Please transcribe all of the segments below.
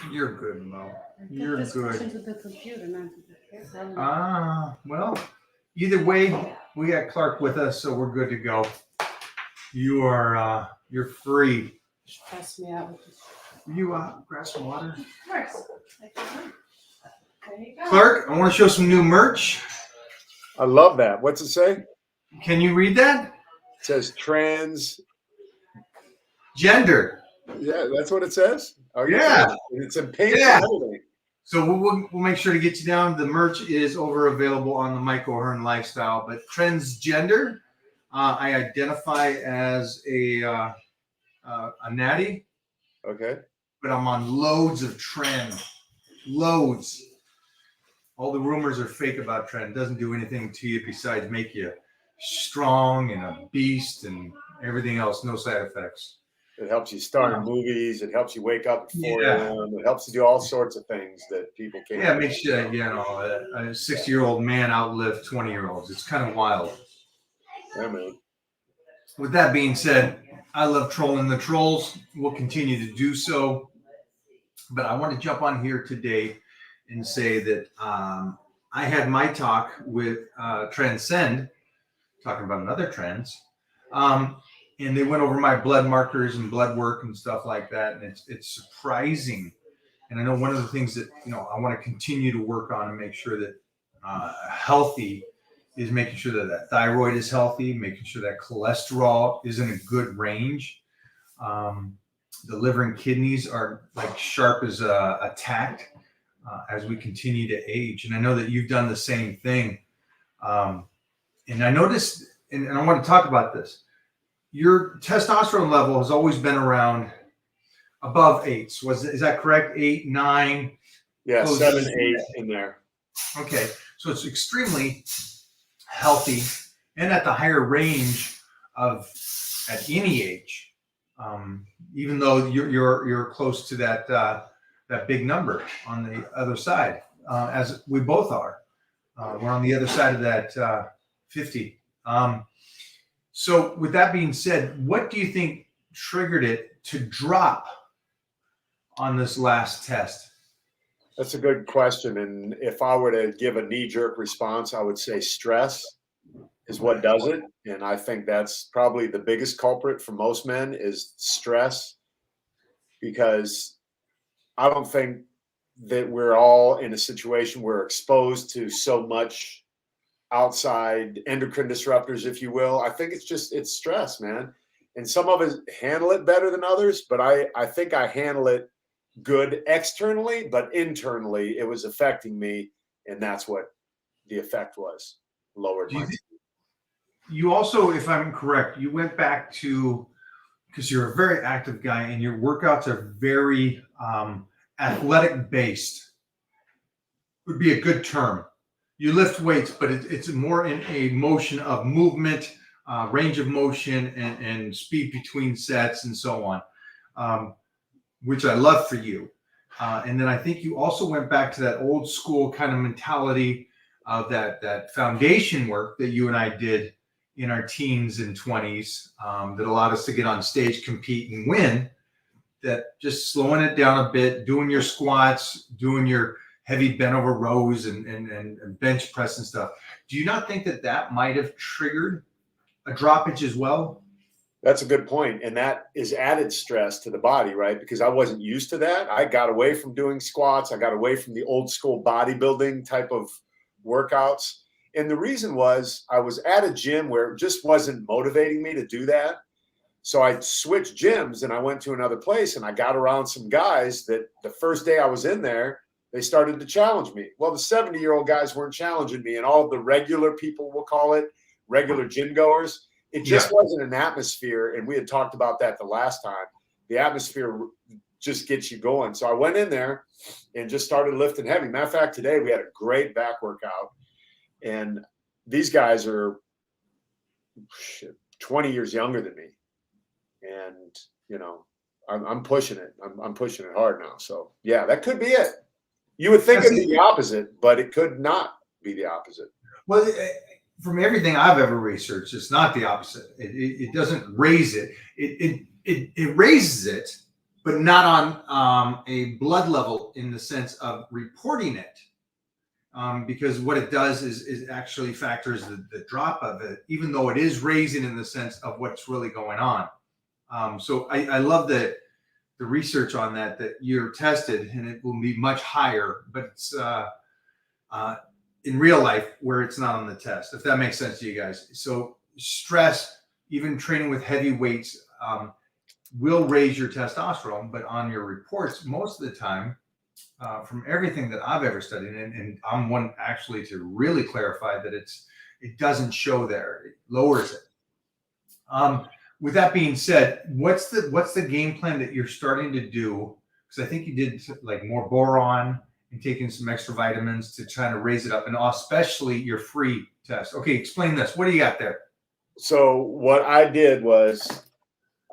You're good, Mo. Got You're discussion good. to the computer, not to the phone. Well, either way, we got Clark with us, so we're good to go. You're free. Just pass me out with this. You grab some water. Of course. There you go. Clark, I want to show some new merch. I love that. What's it say? It Can you read that? says trans. Gender. Yeah, that's what it says. Oh, you're Yeah. kidding. And it's in pink Yeah. and everything. So we'll make sure to get you down. The merch is available on the Mike O'Hearn Lifestyle. But transgender, I identify as a natty, Okay. but I'm on loads of trend. Loads. All the rumors are fake about trend. It doesn't do anything to you besides make you strong and a beast and everything else. No side effects. It helps you star in movies. It helps you wake up at 4 Yeah. a.m. It helps you do all sorts of things that people can't. Yeah, it makes you, a 60-year-old man outlive 20-year-olds. It's kind of wild. Yeah, man. With that being said, I love trolling the trolls. We'll continue to do so. But I want to jump on here today and say that I had my talk with Transcend, talking about another trends. And they went over my blood markers and blood work and stuff like that. And it's surprising. And I know one of the things that, I want to continue to work on and make sure that healthy is making sure that thyroid is healthy, making sure that cholesterol is in a good range. The liver and kidneys are like sharp as a tack as we continue to age. And I know that you've done the same thing. And I noticed, and I want to talk about this, your testosterone level has always been around above 8. Is that correct? 8, 9? Yeah, Close 7, to 8 in there. Okay, so it's extremely healthy and at the higher range of at any age. Even though you're close to that big number on the other side, as we both are. We're on the other side of that 50. So with that being said, what do you think triggered it to drop on this last test? That's a good question. And if I were to give a knee-jerk response, I would say stress is what does it. And I think that's probably the biggest culprit for most men is stress, because I don't think that we're all in a situation where we're exposed to so much outside endocrine disruptors, if you will. I think it's stress, man. And some of us handle it better than others, but I think I handle it good externally, but internally it was affecting me. And that's what the effect was. Lowered my. You also, if I'm correct, you went back to, because you're a very active guy and your workouts are very athletic based, would be a good term. You lift weights, but it's more in a motion of movement, range of motion, and speed between sets and so on, which I love for you. And then I think you also went back to that old school kind of mentality of that foundation work that you and I did in our teens and 20s that allowed us to get on stage, compete, and win. That just slowing it down a bit, doing your squats, doing your heavy bent over rows and bench press and stuff. Do you not think that might have triggered a droppage as well? That's a good point. And that is added stress to the body, right? Because I wasn't used to that. I got away from doing squats. I got away from the old school bodybuilding type of workouts. And the reason was I was at a gym where it just wasn't motivating me to do that. So I switched gyms and I went to another place and I got around some guys that the first day I was in there, they started to challenge me. Well, the 70-year-old guys weren't challenging me, and all of the regular people, we'll call it, regular gym goers, it just wasn't an atmosphere. And we had talked about that the last time. The atmosphere just gets you going. So I went in there and just started lifting heavy. Matter of fact, today we had a great back workout. And these guys are 20 years younger than me. And, I'm pushing it. I'm pushing it hard now. So, yeah, that could be it. You would think it'd be the opposite, but it could not be the opposite. Well, from everything I've ever researched, it's not the opposite. It doesn't raise it. It raises it, but not on a blood level in the sense of reporting it. Because what it does is actually factors the drop of it, even though it is raising in the sense of what's really going on. So I love the research on that you're tested, and it will be much higher, but it's in real life where it's not on the test, if that makes sense to you guys. So stress, even training with heavy weights, will raise your testosterone, but on your reports, most of the time, from everything that I've ever studied, and I'm one actually to really clarify that it doesn't show there, it lowers it. With that being said, what's the game plan that you're starting to do? Because I think you did like more boron and taking some extra vitamins to try to raise it up, and especially your free test. Okay, explain this. What do you got there? So what I did was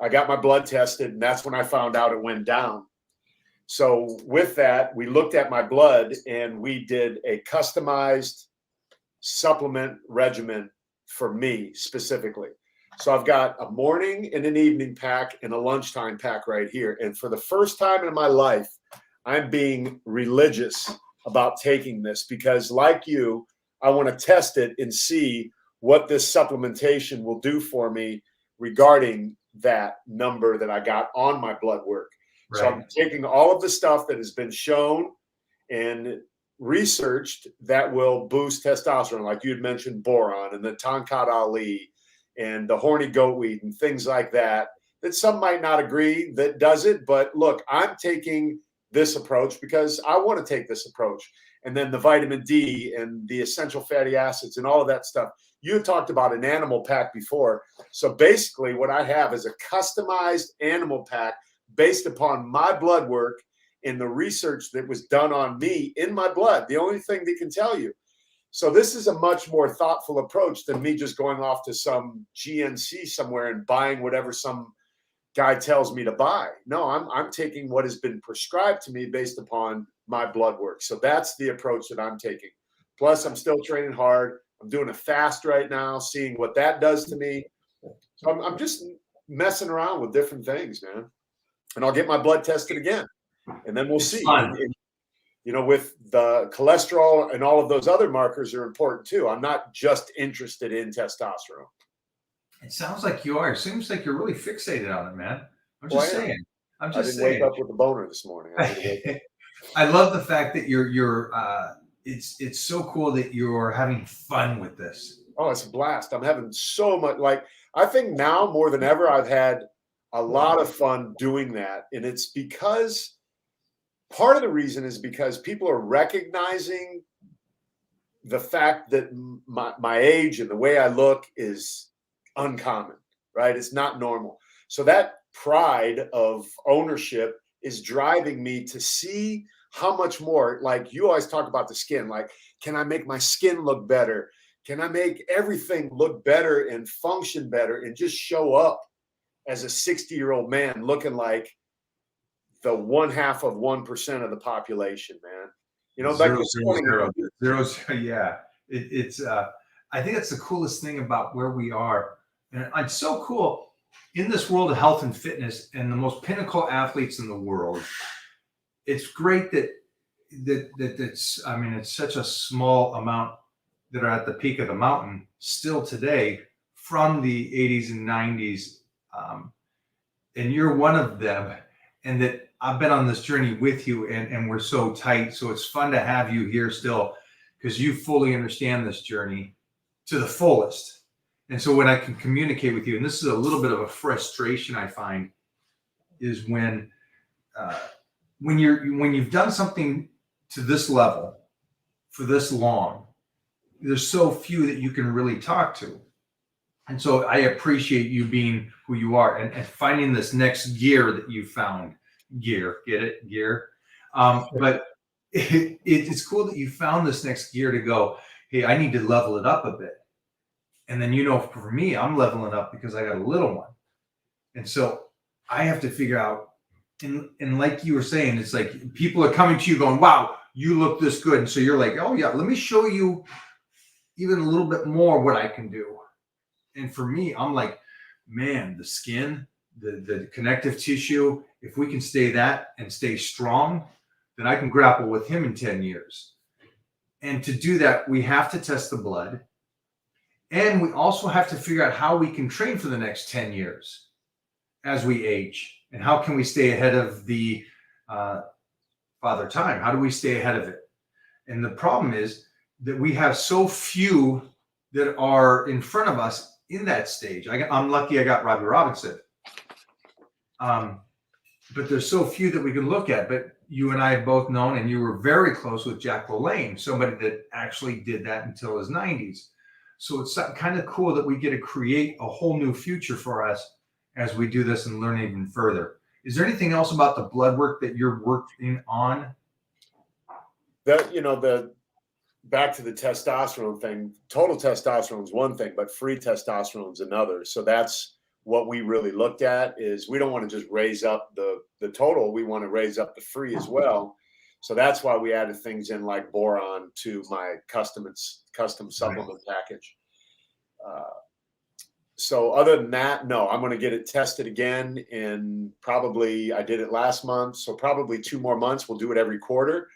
I got my blood tested, and that's when I found out it went down. So with that, we looked at my blood and we did a customized supplement regimen for me specifically. So I've got a morning and an evening pack and a lunchtime pack right here. And for the first time in my life, I'm being religious about taking this because, like you, I want to test it and see what this supplementation will do for me regarding that number that I got on my blood work. Right. So I'm taking all of the stuff that has been shown and researched that will boost testosterone, like you had mentioned, boron and the Tonkat Ali and the horny goatweed and things like that, that some might not agree that does it. But look, I'm taking this approach because I want to take this approach. And then the vitamin D and the essential fatty acids and all of that stuff. You had talked about an animal pack before. So basically what I have is a customized animal pack based upon my blood work and the research that was done on me in my blood, the only thing they can tell you. So this is a much more thoughtful approach than me just going off to some GNC somewhere and buying whatever some guy tells me to buy. No, I'm taking what has been prescribed to me based upon my blood work. So that's the approach that I'm taking. Plus, I'm still training hard. I'm doing a fast right now, seeing what that does to me. So I'm just messing around with different things, man. And I'll get my blood tested again, and then we'll see. And, you know, with the cholesterol and all of those other markers are important too. I'm not just interested in testosterone. It sounds like you are. It seems like you're really fixated on it, man. I'm just saying. I'm just saying. I didn't wake up with a boner this morning. I love the fact that you're it's so cool that you're having fun with this. Oh, it's a blast. I'm having so much, like, I think now more than ever, I've had a lot of fun doing that. And it's because part of the reason is because people are recognizing the fact that my age and the way I look is uncommon, right? It's not normal. So that pride of ownership is driving me to see how much more, like you always talk about the skin, like, can I make my skin look better? Can I make everything look better and function better and just show up as a 60-year-old man looking like the 0.5% of the population, man? You know, like zero, yeah. It's I think that's the coolest thing about where we are. And it's so cool in this world of health and fitness and the most pinnacle athletes in the world. It's great that it's, I mean, it's such a small amount that are at the peak of the mountain still today from the 80s and 90s. And you're one of them, and that I've been on this journey with you, and we're so tight. So it's fun to have you here still because you fully understand this journey to the fullest. And so when I can communicate with you, and this is a little bit of a frustration I find, is when you've done something to this level for this long, there's so few that you can really talk to. And so I appreciate you being who you are and finding this next gear that you found. Gear, get it? Gear. But it's cool that you found this next gear to go, hey, I need to level it up a bit. And then, you know, for me, I'm leveling up because I got a little one. And so I have to figure out, and like you were saying, it's like people are coming to you going, wow, you look this good. And so you're like, oh yeah, let me show you even a little bit more what I can do. And for me, I'm like, man, the skin, the connective tissue, if we can stay that and stay strong, then I can grapple with him in 10 years. And to do that, we have to test the blood. And we also have to figure out how we can train for the next 10 years as we age. And how can we stay ahead of the father time? How do we stay ahead of it? And the problem is that we have so few that are in front of us in that stage. I'm lucky I got Robbie Robinson. But there's so few that we can look at. But you and I have both known, and you were very close with Jack LaLanne, somebody that actually did that until his 90s. So it's kind of cool that we get to create a whole new future for us as we do this and learn even further. Is there anything else about the blood work that you're working on? The back to the testosterone thing, total testosterone is one thing, but free testosterone is another. So that's what we really looked at. Is we don't want to just raise up the total, we want to raise up the free as well. So that's why we added things in like boron to my custom supplement package. So other than that, no, I'm going to get it tested again in probably, I did it last month, so probably 2 more months. We'll do it every quarter.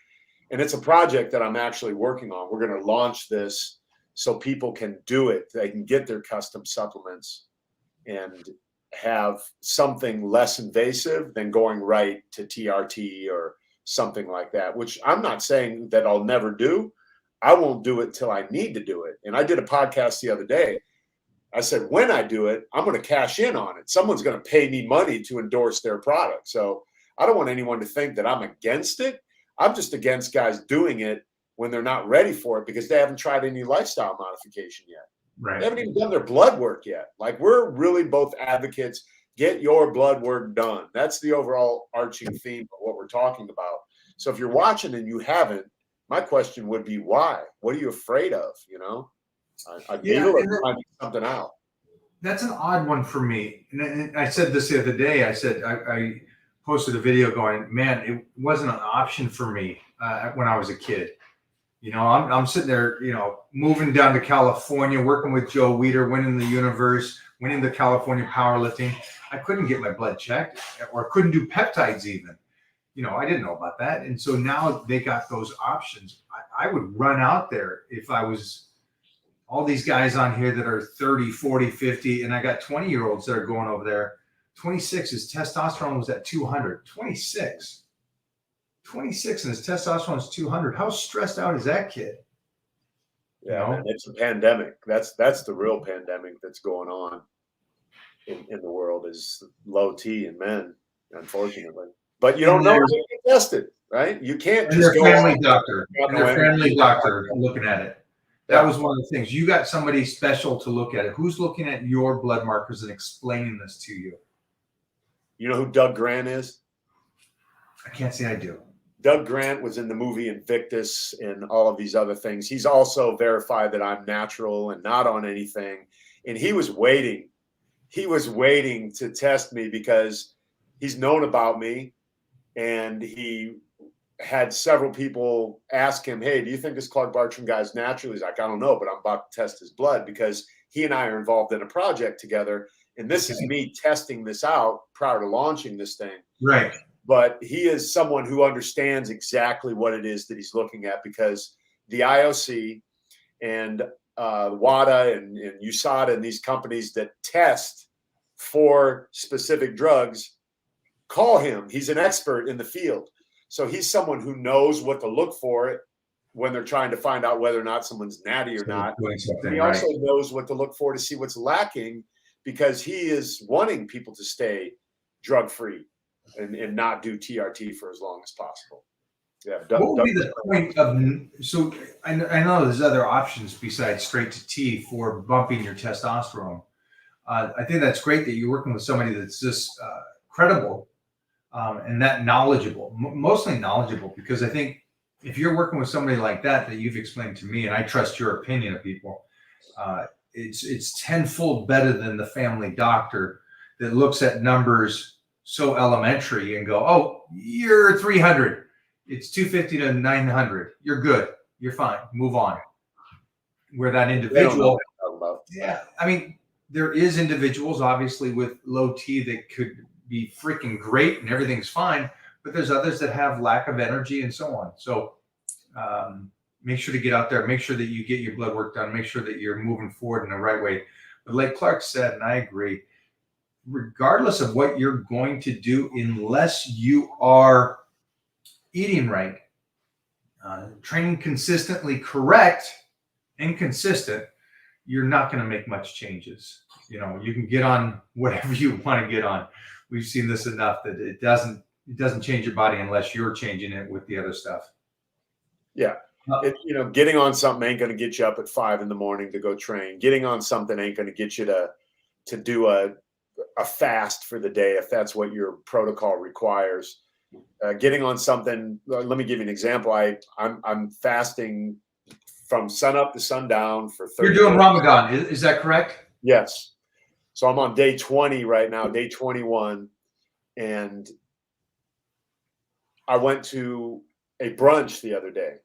And it's a project that I'm actually working on. We're going to launch this so people can do it. They can get their custom supplements and have something less invasive than going right to TRT or something like that, which I'm not saying that I'll never do. I won't do it till I need to do it. And I did a podcast the other day. I said, when I do it, I'm going to cash in on it. Someone's going to pay me money to endorse their product. So I don't want anyone to think that I'm against it. I'm just against guys doing it when they're not ready for it because they haven't tried any lifestyle modification yet. Right. They haven't even done their blood work yet. Like, we're really both advocates. Get your blood work done. That's the overall arching theme of what we're talking about. So if you're watching and you haven't, my question would be, why? What are you afraid of? A needle or finding something out? That's an odd one for me. And I said this the other day. I said, I posted a video going, man, it wasn't an option for me when I was a kid. I'm sitting there, moving down to California, working with Joe Weider, winning the universe, winning the California powerlifting. I couldn't get my blood checked or couldn't do peptides even. I didn't know about that. And so now they got those options. I would run out there if I was all these guys on here that are 30, 40, 50, and I got 20-year-olds that are going over there. 26, his testosterone was at 200. 26 and his testosterone is 200. How stressed out is that kid? Yeah, man, it's a pandemic. That's the real pandemic that's going on in the world, is low T in men, unfortunately. But you don't know until you get tested, right? You can't and just their go family doctor. And their family doctor looking at it. That was one of the things. You got somebody special to look at it. Who's looking at your blood markers and explaining this to you? You know who Doug Grant is? I can't say I do. Doug Grant was in the movie Invictus and all of these other things. He's also verified that I'm natural and not on anything. And he was waiting. He was waiting to test me because he's known about me. And he had several people ask him, hey, do you think this Clark Bartram guy is natural? He's like, I don't know, but I'm about to test his blood because he and I are involved in a project together. And this is me testing this out prior to launching this thing. Right. But he is someone who understands exactly what it is that he's looking at, because the IOC and WADA and USADA and these companies that test for specific drugs call him. He's an expert in the field. So he's someone who knows what to look for when they're trying to find out whether or not someone's natty or not. And he also knows what to look for to see what's lacking, because he is wanting people to stay drug-free and not do TRT for as long as possible. Yeah. What would be the point of, so I know there's other options besides straight to T for bumping your testosterone. I think that's great that you're working with somebody that's just credible and that knowledgeable, mostly knowledgeable, because I think if you're working with somebody like that you've explained to me, and I trust your opinion of people, it's tenfold better than the family doctor that looks at numbers so elementary and go, oh, you're 300. It's 250 to 900. You're good. You're fine. Move on. Where that individual, yeah, I mean, there is individuals obviously with low T that could be freaking great and everything's fine, but there's others that have lack of energy and so on. So make sure to get out there, make sure that you get your blood work done, make sure that you're moving forward in the right way. But like Clark said, and I agree, regardless of what you're going to do, unless you are eating right, training consistently correct and consistent, you're not going to make much changes. You know, you can get on whatever you want to get on. We've seen this enough that it doesn't change your body unless you're changing it with the other stuff. Yeah. You know, getting on something ain't going to get you up at 5 a.m. to go train. Getting on something ain't going to get you to do a fast for the day if that's what your protocol requires. Getting on something, let me give you an example. I'm fasting from sunup to sundown for 30 You're doing days. Ramadan, is that correct? Yes. So I'm on day 20 right now, day 21. And I went to a brunch the other day.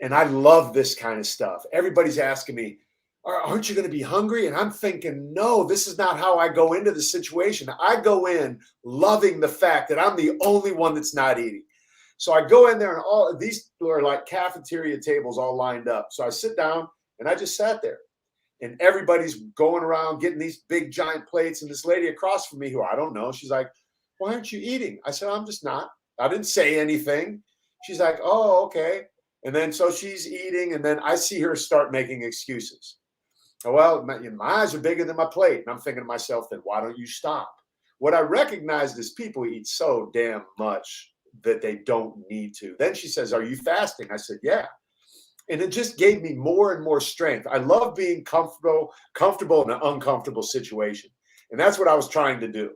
And I love this kind of stuff. Everybody's asking me, aren't you going to be hungry? And I'm thinking, no, this is not how I go into the situation. I go in loving the fact that I'm the only one that's not eating. So I go in there and all of these are like cafeteria tables all lined up. So I sit down and I just sat there. And everybody's going around getting these big giant plates. And this lady across from me, who I don't know, she's like, why aren't you eating? I said, I'm just not. I didn't say anything. She's like, oh, okay. And then so she's eating, and then I see her start making excuses. Well, my eyes are bigger than my plate. And I'm thinking to myself, then why don't you stop? What I recognized is people eat so damn much that they don't need to. Then she says, are you fasting? I said, yeah. And it just gave me more and more strength. I love being comfortable in an uncomfortable situation. And that's what I was trying to do.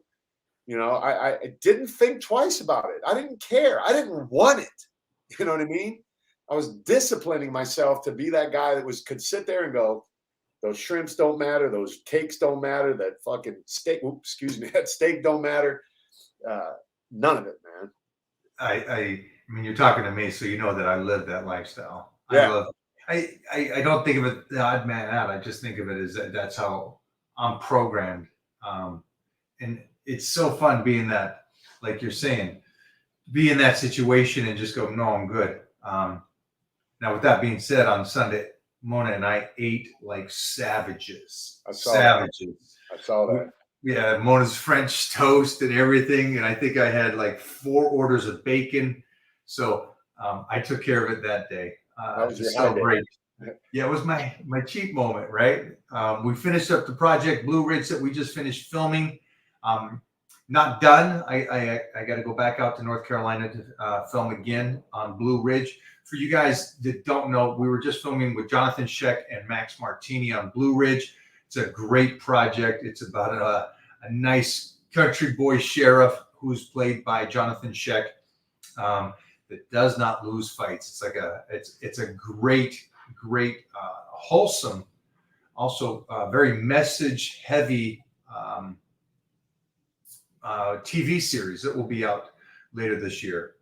You know, I didn't think twice about it. I didn't care. I didn't want it. You know what I mean? I was disciplining myself to be that guy that could sit there and go, those shrimps don't matter. Those cakes don't matter. That fucking steak, that steak don't matter. None of it, man. I mean, you're talking to me, so you know that I live that lifestyle. Yeah. I don't think of it the odd man out. I just think of it as that's how I'm programmed. And it's so fun being that, like you're saying, be in that situation and just go, no, I'm good. Now, with that being said, on Sunday, Mona and I ate like savages. I saw that. Yeah, Mona's French toast and everything. And I think I had like 4 orders of bacon. So I took care of it that day. That was your so high great. Yeah, it was my cheat moment, right? We finished up the project Blue Ridge that we just finished filming. Not done. I got to go back out to North Carolina to film again on Blue Ridge. For you guys that don't know, we were just filming with Jonathan Sheck and Max Martini on Blue Ridge. It's a great project. It's about a nice country boy sheriff who's played by Jonathan Sheck that does not lose fights. It's like it's a great, wholesome, also very message heavy TV series that will be out later this year.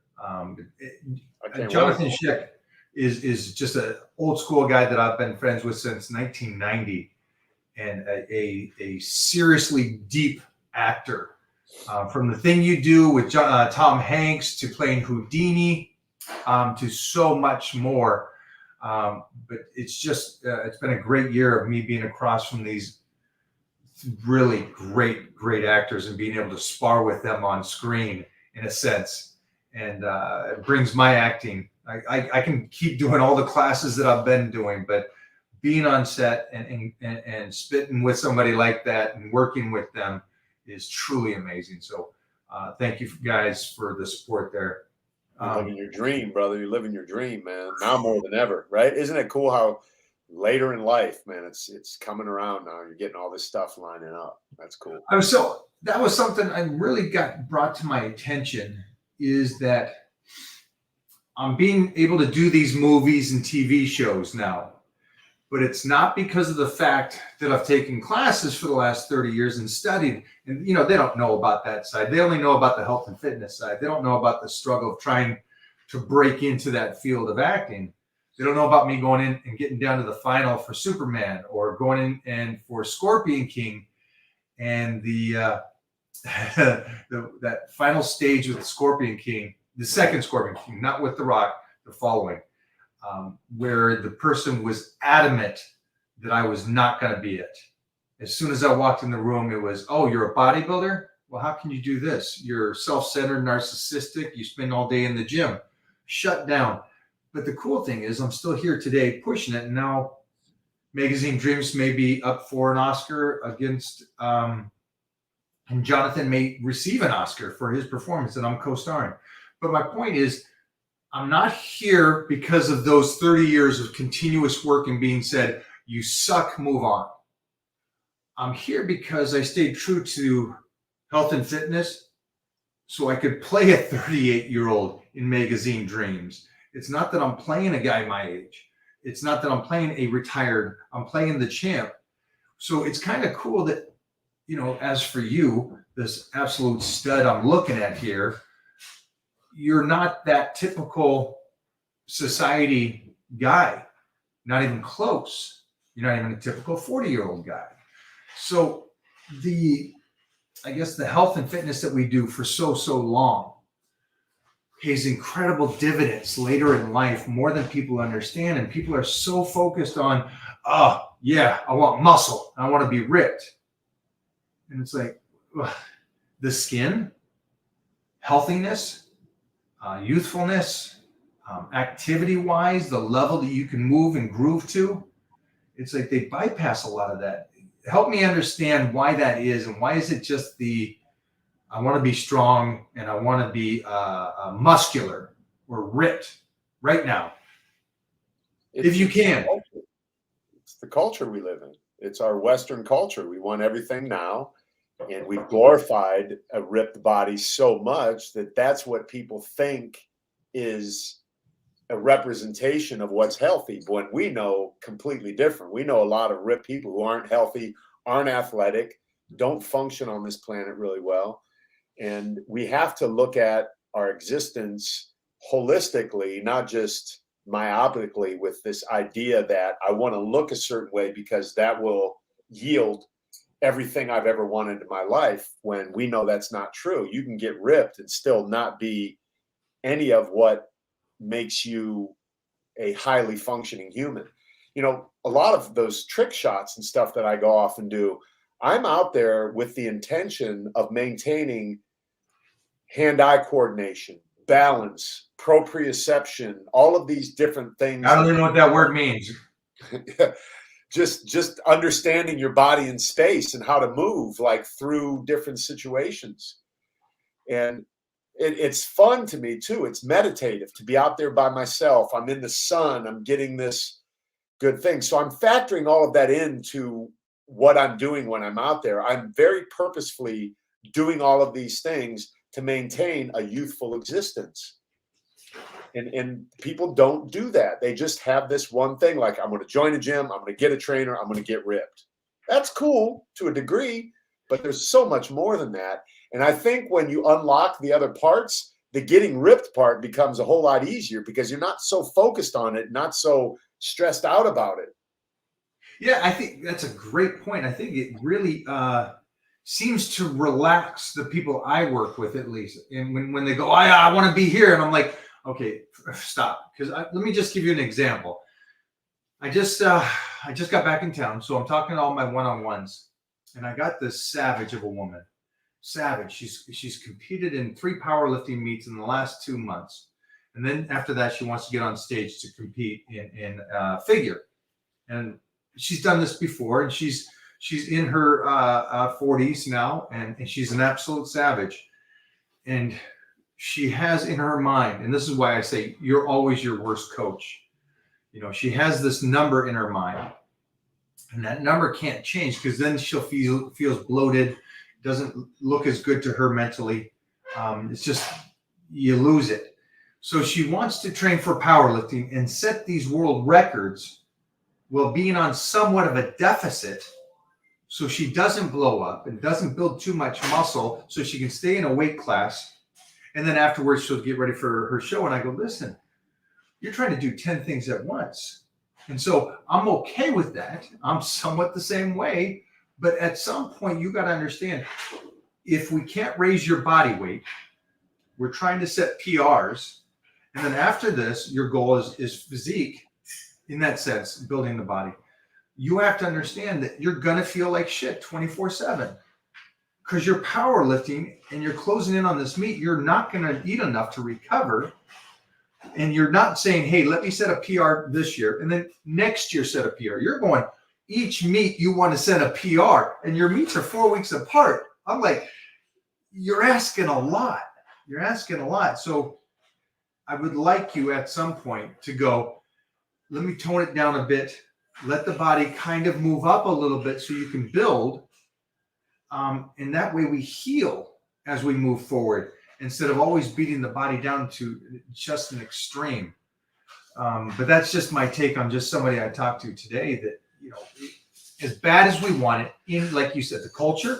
Jonathan Sheck is just an old school guy that I've been friends with since 1990, and a seriously deep actor. From The Thing You Do with Tom Hanks to playing Houdini, to so much more. But it's just it's been a great year of me being across from these really great actors and being able to spar with them on screen in a sense. And it brings my acting. I can keep doing all the classes that I've been doing, but being on set and spitting with somebody like that and working with them is truly amazing. So thank you guys for the support there. You're living your dream, brother. You're living your dream, man. Now more than ever, right? Isn't it cool how later in life, man, it's coming around now. You're getting all this stuff lining up. That's cool. That was something I really got brought to my attention, is that I'm being able to do these movies and TV shows now. But it's not because of the fact that I've taken classes for the last 30 years and studied. And, you know, they don't know about that side. They only know about the health and fitness side. They don't know about the struggle of trying to break into that field of acting. They don't know about me going in and getting down to the final for Superman, or going in and for Scorpion King and that final stage with the Scorpion King, the second Scorpion King, not with The Rock, the following, where the person was adamant that I was not going to be it. As soon as I walked in the room, it was, oh, you're a bodybuilder? Well, how can you do this? You're self-centered, narcissistic. You spend all day in the gym. Shut down. But the cool thing is I'm still here today pushing it. And now Magazine Dreams may be up for an Oscar against, and Jonathan may receive an Oscar for his performance that I'm co-starring. But my point is, I'm not here because of those 30 years of continuous work and being said, you suck, move on. I'm here because I stayed true to health and fitness so I could play a 38-year-old in Magazine Dreams. It's not that I'm playing a guy my age. It's not that I'm playing a retired, I'm playing the champ. So it's kind of cool that, you know, as for you, this absolute stud I'm looking at here, you're not that typical society guy, not even close. You're not even a typical 40-year-old guy. So I guess the health and fitness that we do for so long pays incredible dividends later in life, more than people understand. And people are so focused on, oh, yeah, I want muscle. I want to be ripped. And it's like, ugh, the skin, healthiness, youthfulness, activity-wise, the level that you can move and groove to, it's like they bypass a lot of that. Help me understand why that is, and why is it just I want to be strong and I want to be muscular or ripped right now, if you can. It's the culture we live in. It's our Western culture. We want everything now, and we've glorified a ripped body so much that that's what people think is a representation of what's healthy, when we know completely different. We know a lot of ripped people who aren't healthy, aren't athletic, don't function on this planet really well. And we have to look at our existence holistically, not just myopically, with this idea that I want to look a certain way because that will yield everything I've ever wanted in my life, when we know that's not true. You can get ripped and still not be any of what makes you a highly functioning human. You know, a lot of those trick shots and stuff that I go off and do, I'm out there with the intention of maintaining hand-eye coordination, balance, proprioception, all of these different things. I don't even know what that word means. just understanding your body in space and how to move, like, through different situations. And it's fun to me too. It's meditative to be out there by myself. I'm in the sun. I'm getting this good thing. So I'm factoring all of that into what I'm doing when I'm out there. I'm very purposefully doing all of these things to maintain a youthful existence. And people don't do that. They just have this one thing, like, I'm going to join a gym, I'm going to get a trainer, I'm going to get ripped. That's cool to a degree, but there's so much more than that. And I think when you unlock the other parts, the getting ripped part becomes a whole lot easier, because you're not so focused on it, not so stressed out about it. Yeah, I think that's a great point. I think it really seems to relax the people I work with, at least. And when they go, I want to be here. And I'm like, okay, stop. Because let me just give you an example. I just got back in town. So I'm talking to all my one-on-ones. And I got this savage of a woman. Savage. She's competed in 3 powerlifting meets in the last 2 months. And then after that, she wants to get on stage to compete in figure. And she's done this before, and she's in her 40s now, and she's an absolute savage. And she has in her mind, and this is why I say you're always your worst coach. You know, she has this number in her mind, and that number can't change, because then she'll feels bloated, doesn't look as good to her mentally. It's just, you lose it. So she wants to train for powerlifting and set these world records while being on somewhat of a deficit, so she doesn't blow up and doesn't build too much muscle, so she can stay in a weight class. And then afterwards, she'll get ready for her show. And I go, listen, you're trying to do 10 things at once. And so I'm okay with that. I'm somewhat the same way. But at some point, you got to understand, if we can't raise your body weight, we're trying to set PRs. And then after this, your goal is physique in that sense, building the body. You have to understand that you're going to feel like shit 24/7 because you're powerlifting and you're closing in on this meet. You're not going to eat enough to recover. And you're not saying, hey, let me set a PR this year and then next year set a PR. You're going, each meet you want to set a PR and your meets are 4 weeks apart. I'm like, you're asking a lot. You're asking a lot. So I would like you at some point to go, let me tone it down a bit. Let the body kind of move up a little bit so you can build. And that way we heal as we move forward instead of always beating the body down to just an extreme. But that's just my take on just somebody I talked to today that, as bad as we want it, in, like you said, the culture,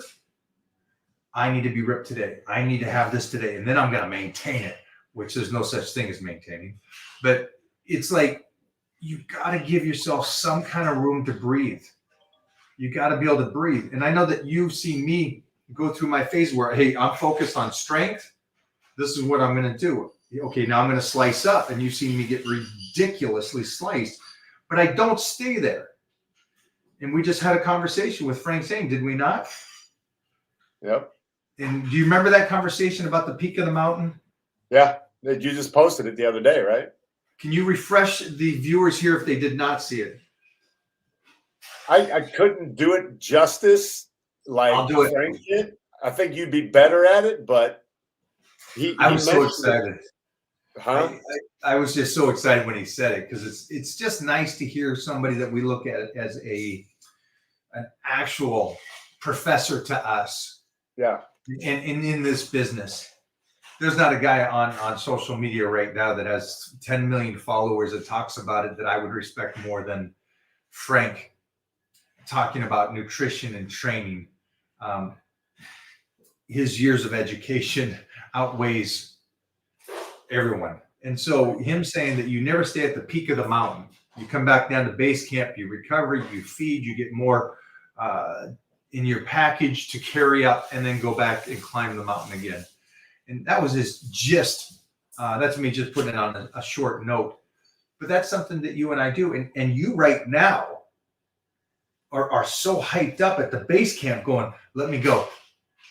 I need to be ripped today. I need to have this today. And then I'm going to maintain it, which there's no such thing as maintaining. But it's like, you got to give yourself some kind of room to breathe. You got to be able to breathe. And I know that you've seen me go through my phase where, hey, I'm focused on strength. This is what I'm going to do. Okay, now I'm going to slice up. And you've seen me get ridiculously sliced. But I don't stay there. And we just had a conversation with Frank Zane, did we not? Yep. And do you remember that conversation about the peak of the mountain? Yeah. You just posted it the other day, right? Can you refresh the viewers here if they did not see it? I couldn't do it justice like I'll do it. Frank did. I think you'd be better at it, but I was so excited. Huh? I was just so excited when he said it because it's just nice to hear somebody that we look at as an actual professor to us. Yeah. And in this business. There's not a guy on social media right now that has 10 million followers that talks about it that I would respect more than Frank talking about nutrition and training. His years of education outweighs everyone. And so him saying that you never stay at the peak of the mountain, you come back down to base camp, you recover, you feed, you get more in your package to carry up and then go back and climb the mountain again. And that was his gist. That's me just putting it on a short note. But that's something that you and I do. And you right now are so hyped up at the base camp going, let me go.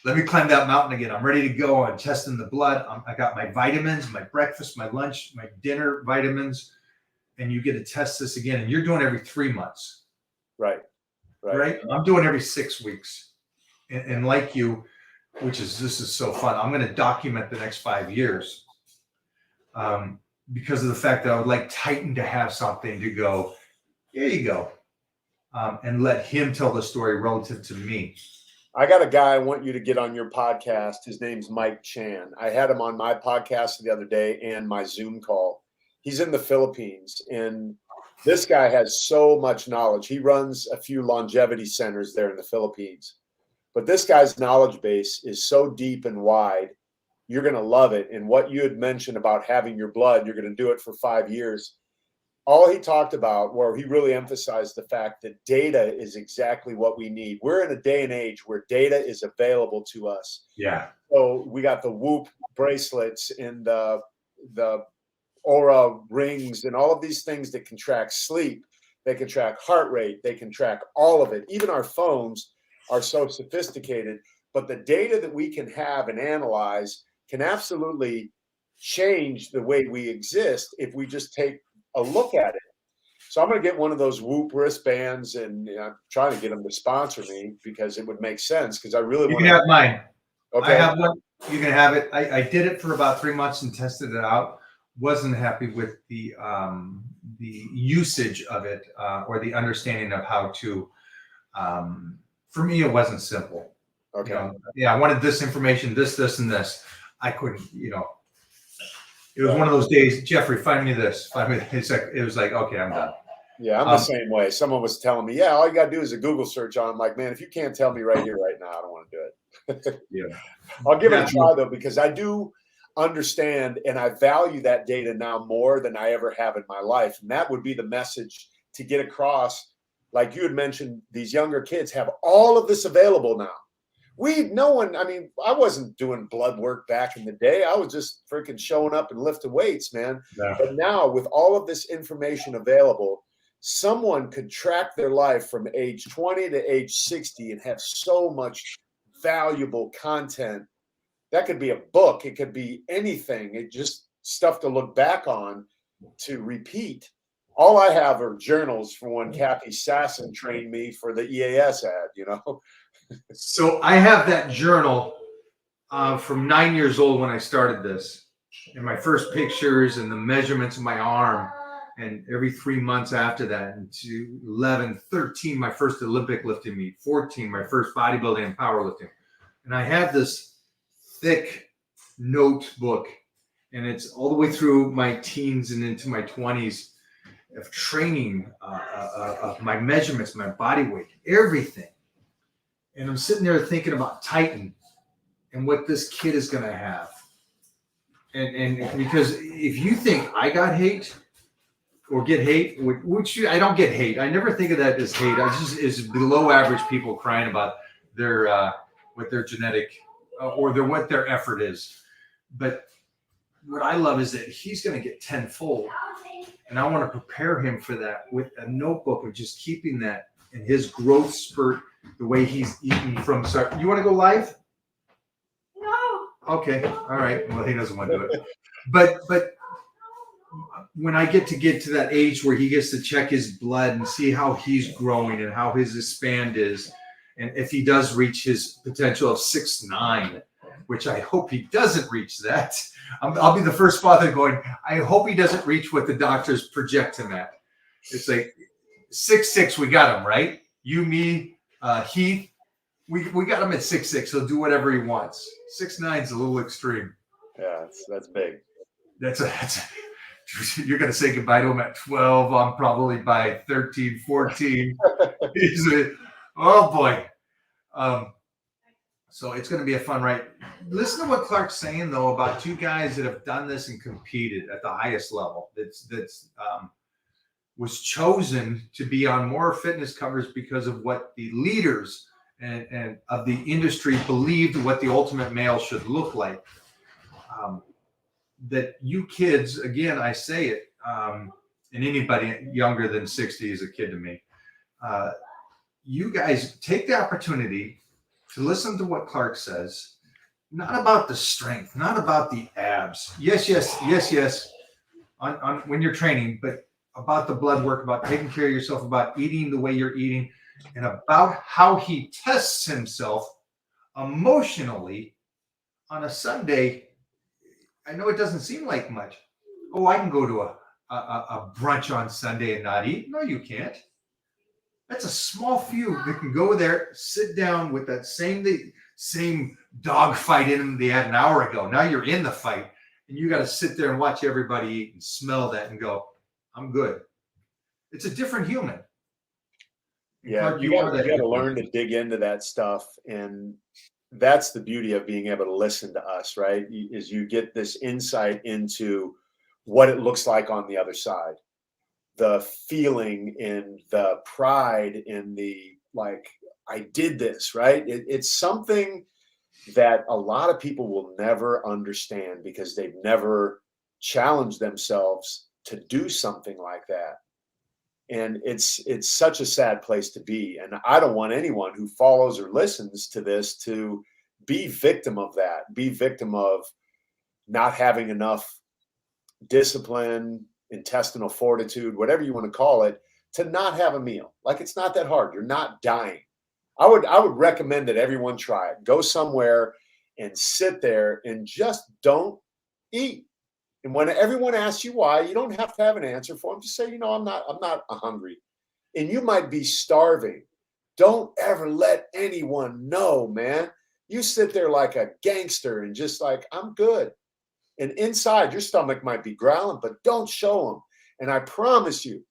Let me climb that mountain again. I'm ready to go. I'm testing the blood. I got my vitamins, my breakfast, my lunch, my dinner vitamins. And you get to test this again. And you're doing every 3 months. Right. I'm doing every 6 weeks. And like you, this is so fun. I'm going to document the next 5 years because of the fact that I would like Titan to have something to go, here you go, and let him tell the story relative to me. I got a guy I want you to get on your podcast. His name's Mike Chan. I had him on my podcast the other day and my Zoom call. He's in the Philippines, and this guy has so much knowledge. He runs a few longevity centers there in the Philippines. But this guy's knowledge base is so deep and wide, you're going to love it. And what you had mentioned about having your blood, you're going to do it for 5 years. All he talked about, where he really emphasized the fact that data is exactly what we need. We're in a day and age where data is available to us. Yeah. So we got the Whoop bracelets and the Aura rings and all of these things that can track sleep. They can track heart rate. They can track all of it. Even our phones are so sophisticated, but the data that we can have and analyze can absolutely change the way we exist if we just take a look at it. So I'm going to get one of those Whoop wristbands, and I'm trying to get them to sponsor me because it would make sense because I really want to have mine. Okay. I have one. You can have it. I did it for about 3 months and tested it out. Wasn't happy with the usage of it or the understanding of how to for me, it wasn't simple. Okay. I wanted this information, this, and this. I couldn't, it was one of those days, Jeffrey, find me this. It was like, okay, I'm done. Yeah, I'm the same way. Someone was telling me, all you got to do is a Google search on. I'm like, man, if you can't tell me right here, right now, I don't want to do it. Yeah. I'll give it a try, though, because I do understand and I value that data now more than I ever have in my life. And that would be the message to get across. like you had mentioned, these younger kids have all of this available now. No one, I mean, I wasn't doing blood work back in the day. I was just freaking showing up and lifting weights, man. Yeah. But now with all of this information available, someone could track their life from age 20 to age 60 and have so much valuable content. That could be a book. It could be anything. It just stuff to look back on, to repeat. All I have are journals from when Kathy Sasson trained me for the EAS ad, you know? So I have that journal from 9 years old when I started this, and my first pictures and the measurements of my arm, and every 3 months after that, and to 11, 13, my first Olympic lifting meet, 14, my first bodybuilding and powerlifting. And I have this thick notebook, and it's all the way through my teens and into my 20s of training, of my measurements, my body weight, everything. And I'm sitting there thinking about Titan and what this kid is going to have. And because if you think I got hate or get hate, which I don't get hate. I never think of that as hate. I just is below average people crying about their what their genetic or what their effort is. But what I love is that he's going to get tenfold. And I want to prepare him for that with a notebook of just keeping that in his growth spurt, the way he's eaten from start. You want to go live? No. Okay. All right. Well, he doesn't want to do it. But when I get to that age where he gets to check his blood and see how he's growing and how his expand is, and if he does reach his potential of 6'9", which I hope he doesn't reach that. I'll be the first father going, I hope he doesn't reach what the doctors project him at. It's like 6'6", we got him, right? You, me, Heath, we got him at 6'6". He'll do whatever he wants. 6'9" is a little extreme. Yeah, that's big. You're going to say goodbye to him at 12. I'm probably by 13, 14. Oh, boy. So it's going to be a fun ride. Listen to what Clark's saying, though, about two guys that have done this and competed at the highest level. That's was chosen to be on more fitness covers because of what the leaders and of the industry believed what the ultimate male should look like. That you kids, again, I say it, and anybody younger than 60 is a kid to me. You guys take the opportunity to listen to what Clark says, not about the strength, not about the abs. Yes, on when you're training, but about the blood work, about taking care of yourself, about eating the way you're eating, and about how he tests himself emotionally on a Sunday. I know it doesn't seem like much. Oh, I can go to a brunch on Sunday and not eat. No, you can't. That's a small few that can go there, sit down with that same dog fight in them they had an hour ago. Now you're in the fight, and you got to sit there and watch everybody eat and smell that and go, I'm good. It's a different human. Yeah, you got to learn to dig into that stuff, and that's the beauty of being able to listen to us, right? Is you get this insight into what it looks like on the other side, the feeling and the pride in the, like, I did this, right? It's something that a lot of people will never understand because they've never challenged themselves to do something like that. And it's such a sad place to be. And I don't want anyone who follows or listens to this to be victim of that, be victim of not having enough discipline, intestinal fortitude, whatever you want to call it, to not have a meal. Like, it's not that hard. You're not dying. I would recommend that everyone try it. Go somewhere and sit there and just don't eat. And when everyone asks you why, you don't have to have an answer for them. Just say, I'm not hungry. And you might be starving. Don't ever let anyone know, man. You sit there like a gangster and just like, I'm good. And inside your stomach might be growling, but don't show them. And I promise you,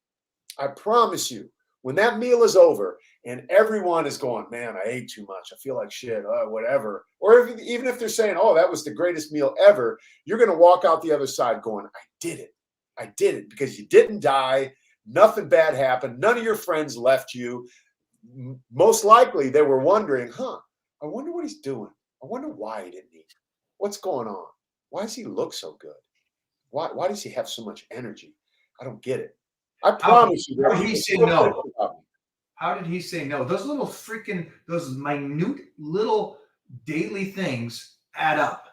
when that meal is over and everyone is going, man, I ate too much, I feel like shit, whatever. Or even if they're saying, oh, that was the greatest meal ever, you're going to walk out the other side going, I did it because you didn't die. Nothing bad happened. None of your friends left you. Most likely they were wondering, I wonder what he's doing. I wonder why he didn't eat. What's going on? Why does he look so good? Why does he have so much energy? I don't get it. I promise you. How did he say no? How did he say no? Those little those minute little daily things add up.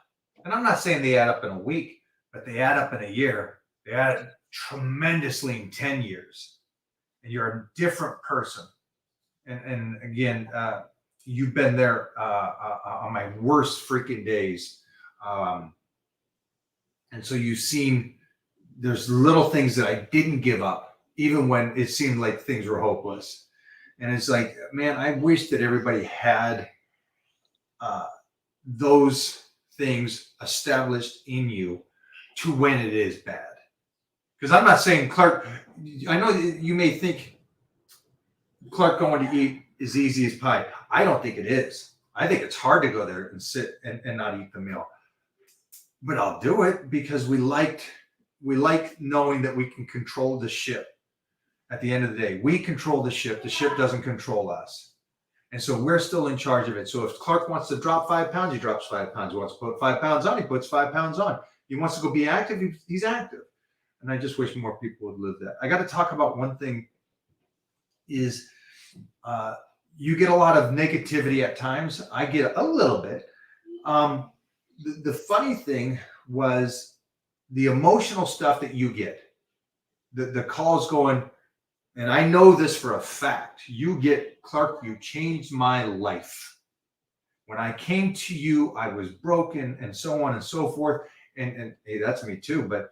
And I'm not saying they add up in a week, but they add up in a year. They add up tremendously in 10 years. And you're a different person. And again, you've been there on my worst freaking days. And so you've seen there's little things that I didn't give up, even when it seemed like things were hopeless. And it's like, man, I wish that everybody had those things established in you to when it is bad. Because I'm not saying, Clark, I know you may think Clark going to eat is easy as pie. I don't think it is. I think it's hard to go there and sit and not eat the meal. But I'll do it because we like knowing that we can control the ship. At the end of the day, we control the ship. The ship doesn't control us. And so we're still in charge of it. So if Clark wants to drop 5 pounds, he drops 5 pounds. He wants to put 5 pounds on, he puts 5 pounds on. He wants to go be active, he's active. And I just wish more people would live that. I got to talk about one thing is you get a lot of negativity at times. I get a little bit. The funny thing was the emotional stuff that you get, the calls going, and I know this for a fact. You get, Clark, you changed my life. When I came to you, I was broken and so on and so forth. And hey, that's me too. But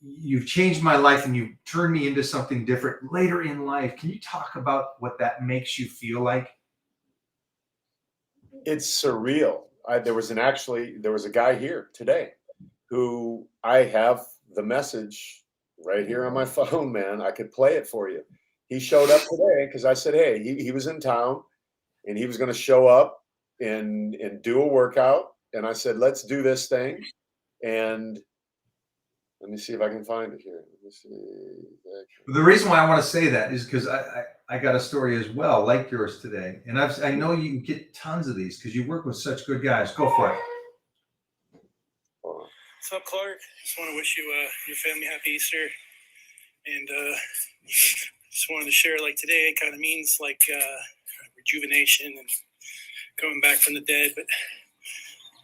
you've changed my life and you've turned me into something different later in life. Can you talk about what that makes you feel like? It's surreal. There was a guy here today who I have the message right here on my phone, man. I could play it for you. He showed up today because I said, hey, he was in town and he was going to show up and do a workout. And I said, let's do this thing. And let me see if I can find it here. Let me see. The reason why I want to say that is because I got a story as well, like yours today. And I know you get tons of these because you work with such good guys. Go for it. What's up, Clark? Just want to wish you your family happy Easter. And just wanted to share, like, today kind of means like rejuvenation and coming back from the dead. But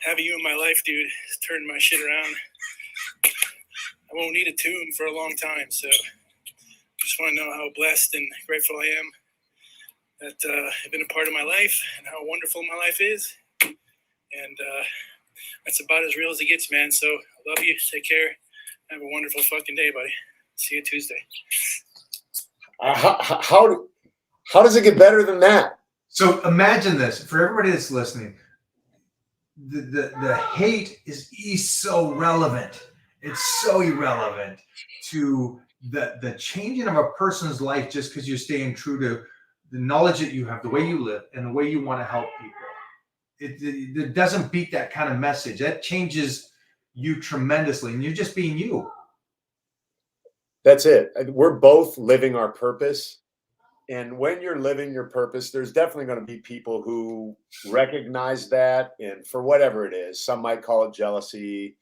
having you in my life, dude, has turned my shit around. I won't need a tomb for a long time. So just want to know how blessed and grateful I am that have been a part of my life and how wonderful my life is. And that's about as real as it gets, man. So I love you. Take care. Have a wonderful fucking day, buddy. See you Tuesday. How does it get better than that? So imagine this for everybody that's listening. The hate is so relevant. It's so irrelevant to the changing of a person's life just because you're staying true to the knowledge that you have, the way you live, and the way you want to help people. It doesn't beat that kind of message. That changes you tremendously, and you're just being you. That's it. We're both living our purpose. And when you're living your purpose, there's definitely going to be people who recognize that. And for whatever it is, some might call it jealousy.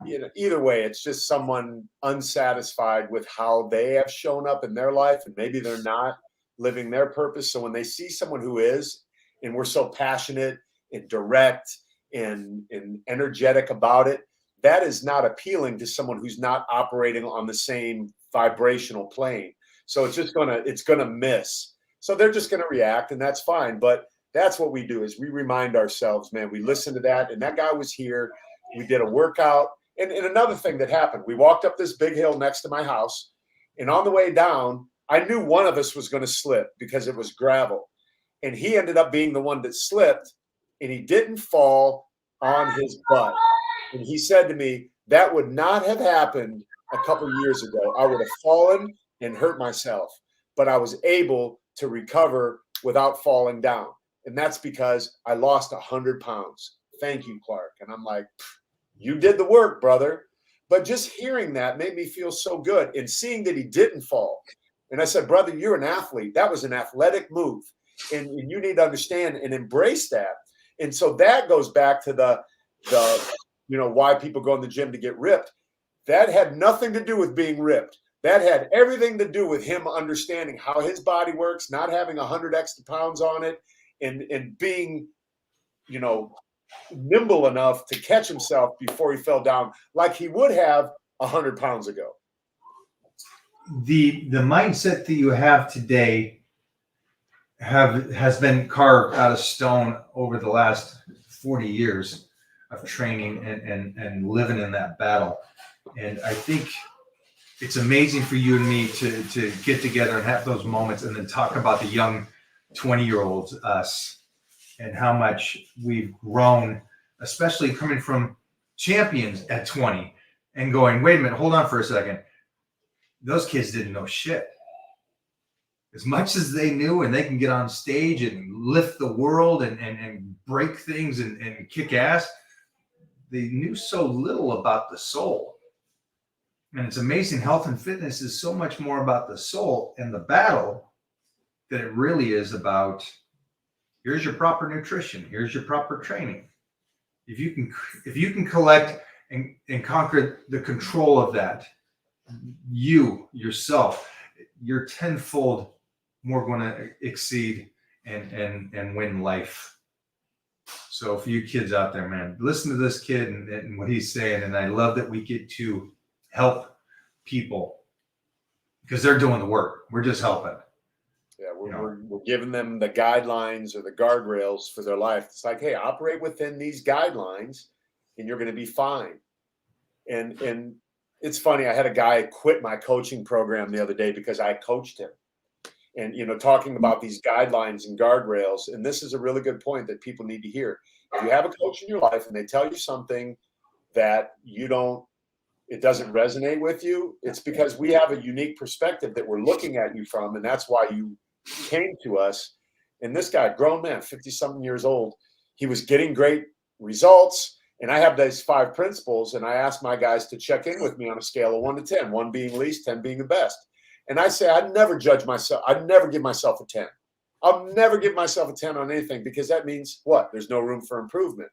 You know, either way, it's just someone unsatisfied with how they have shown up in their life. And maybe they're not living their purpose. So when they see someone who is, and we're so passionate and direct and energetic about it, that is not appealing to someone who's not operating on the same vibrational plane. So it's gonna miss. So they're just gonna react, and that's fine. But that's what we do, is we remind ourselves, man, we listen to that. And that guy was here. We did a workout. And another thing that happened, we walked up this big hill next to my house. And on the way down, I knew one of us was going to slip because it was gravel. And he ended up being the one that slipped, and he didn't fall on his butt. And he said to me, that would not have happened a couple years ago. I would have fallen and hurt myself, but I was able to recover without falling down. And that's because I lost 100 pounds. Thank you, Clark. And I'm like, you did the work, brother. But just hearing that made me feel so good. And seeing that he didn't fall And I said, brother, you're an athlete. That was an athletic move. And you need to understand and embrace that. And so that goes back to the why people go in the gym to get ripped. That had nothing to do with being ripped. That had everything to do with him understanding how his body works, not having 100 extra pounds on it, and being, nimble enough to catch himself before he fell down like he would have 100 pounds ago. The mindset that you have today has been carved out of stone over the last 40 years of training and living in that battle. And I think it's amazing for you and me to get together and have those moments and then talk about the young 20-year-olds, us, and how much we've grown, especially coming from champions at 20 and going, wait a minute, hold on for a second. Those kids didn't know shit. As much as they knew, and they can get on stage and lift the world and break things and kick ass, they knew so little about the soul. And it's amazing. Health and fitness is so much more about the soul and the battle than it really is about, here's your proper nutrition, here's your proper training. If you can collect and conquer the control of that, yourself, you're tenfold more going to exceed and win life. So for you kids out there, man, listen to this kid and what he's saying. And I love that we get to help people because they're doing the work. We're just helping. Yeah, we're giving them the guidelines or the guardrails for their life. It's like, hey, operate within these guidelines and you're going to be fine. And it's funny, I had a guy quit my coaching program the other day because I coached him. And, talking about these guidelines and guardrails, and this is a really good point that people need to hear. If you have a coach in your life and they tell you something that it doesn't resonate with you, it's because we have a unique perspective that we're looking at you from, and that's why you came to us. And this guy, grown man, 50-something years old, he was getting great results. And I have these 5 principles, and I ask my guys to check in with me on a scale of 1 to 10, 1 being least, 10 being the best. And I say, I'd never judge myself. I'd never give myself a 10. I'll never give myself a 10 on anything because that means what? There's no room for improvement.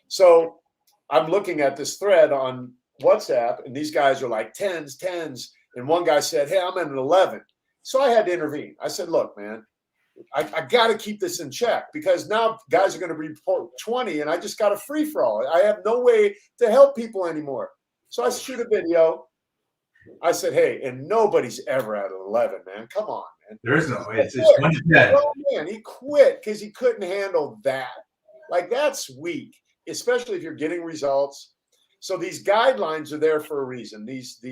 So I'm looking at this thread on WhatsApp, and these guys are like 10s. And one guy said, hey, I'm at an 11. So I had to intervene. I said, look, man, I got to keep this in check because now guys are going to report 20 and I just got a free for all. I have no way to help people anymore. So I shoot a video. I said, hey, and nobody's ever at an 11, man. Come on, man. There is no way. It's 1 to 10. Oh, man, he quit because he couldn't handle that. Like, that's weak, especially if you're getting results. So these guidelines are there for a reason. That's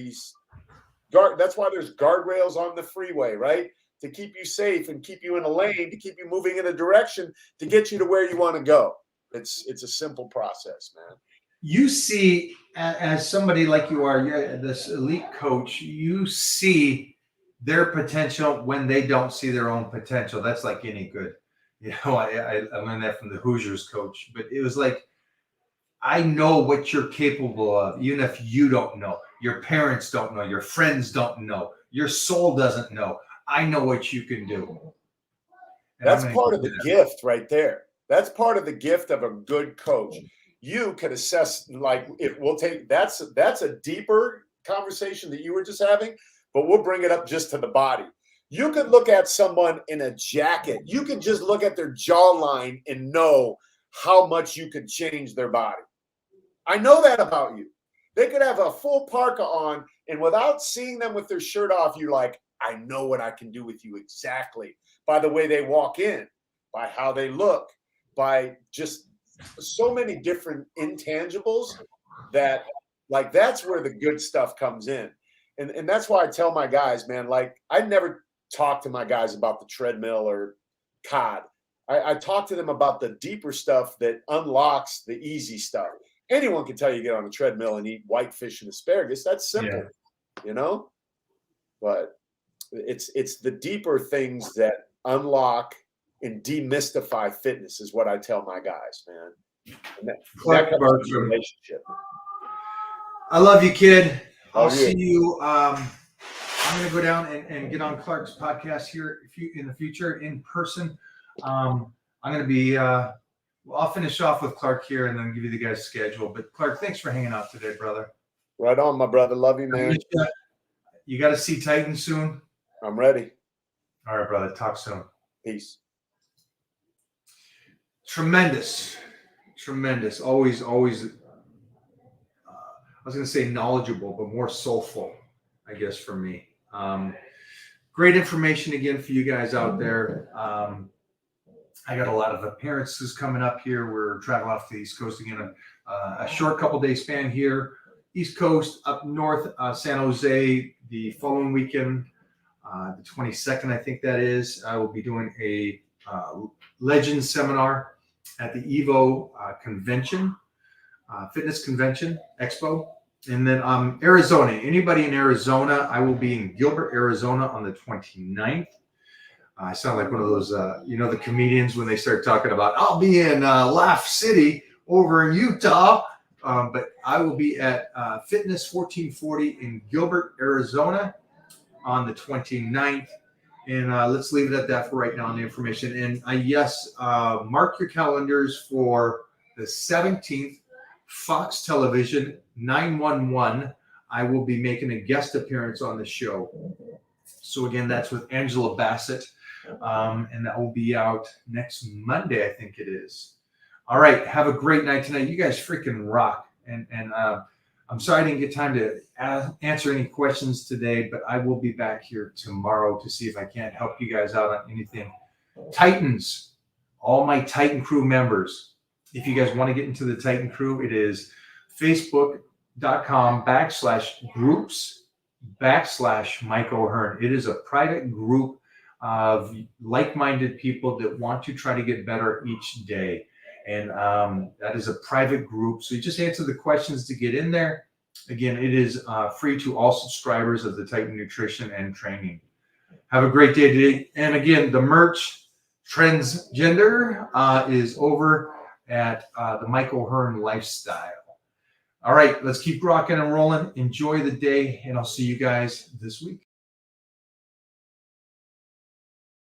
why there's guardrails on the freeway, right? To keep you safe and keep you in a lane, to keep you moving in a direction, to get you to where you want to go. It's a simple process, man. You see, as somebody like you are, this elite coach, you see their potential when they don't see their own potential. That's like any good. I learned that from the Hoosiers coach, but it was like, I know what you're capable of, even if you don't know. Your parents don't know. Your friends don't know. Your soul doesn't know. I know what you can do. And that's part of the gift right there. That's part of the gift of a good coach. You can assess, like, that's a deeper conversation that you were just having, but we'll bring it up just to the body. You could look at someone in a jacket. You could just look at their jawline and know how much you could change their body. I know that about you. They could have a full parka on, and without seeing them with their shirt off, you're like, I know what I can do with you exactly by the way they walk in, by how they look, by just so many different intangibles that, like, that's where the good stuff comes in. And that's why I tell my guys, man, like, I never talk to my guys about the treadmill or COD. I talk to them about the deeper stuff that unlocks the easy stuff. Anyone can tell you get on a treadmill and eat whitefish and asparagus. That's simple, but it's the deeper things that unlock and demystify fitness is what I tell my guys, man. And that comes from the relationship. I love you, kid. I'll see you I'm going to go down and get on Clark's podcast here in the future in person. I'm going to be, I'll finish off with Clark here and then give you the guys' schedule. But Clark, thanks for hanging out today, brother. Right on, my brother. Love you, man. You got to see Titan soon. I'm ready. All right, brother. Talk soon. Peace. Tremendous. Always. I was going to say knowledgeable, but more soulful, I guess, for me. Great information again for you guys out there. I got a lot of appearances coming up here. We're traveling off to the East Coast again. A short couple day span here. East Coast, up north, San Jose, the following weekend, the 22nd, I think that is. I will be doing a Legends seminar at the EVO convention, fitness convention, expo. And then Arizona, anybody in Arizona, I will be in Gilbert, Arizona on the 29th. I sound like one of those, the comedians when they start talking about, I'll be in Laugh City over in Utah. But I will be at Fitness 1440 in Gilbert, Arizona on the 29th. And let's leave it at that for right now on the information. And yes, mark your calendars for the 17th, Fox Television 911. I will be making a guest appearance on the show. So again, that's with Angela Bassett. And that will be out next Monday, I think it is. All right. Have a great night tonight. You guys freaking rock. And I'm sorry I didn't get time to answer any questions today, but I will be back here tomorrow to see if I can't help you guys out on anything. Titans, all my Titan crew members. If you guys want to get into the Titan crew, it is facebook.com/groups/Mike O'Hearn. It is a private group of like-minded people that want to try to get better each day. And that is a private group. So you just answer the questions to get in there. Again, it is free to all subscribers of the Titan Nutrition and Training. Have a great day today. And again, the merch Transgender is over at the Mike O'Hearn Lifestyle. All right, let's keep rocking and rolling. Enjoy the day, and I'll see you guys this week.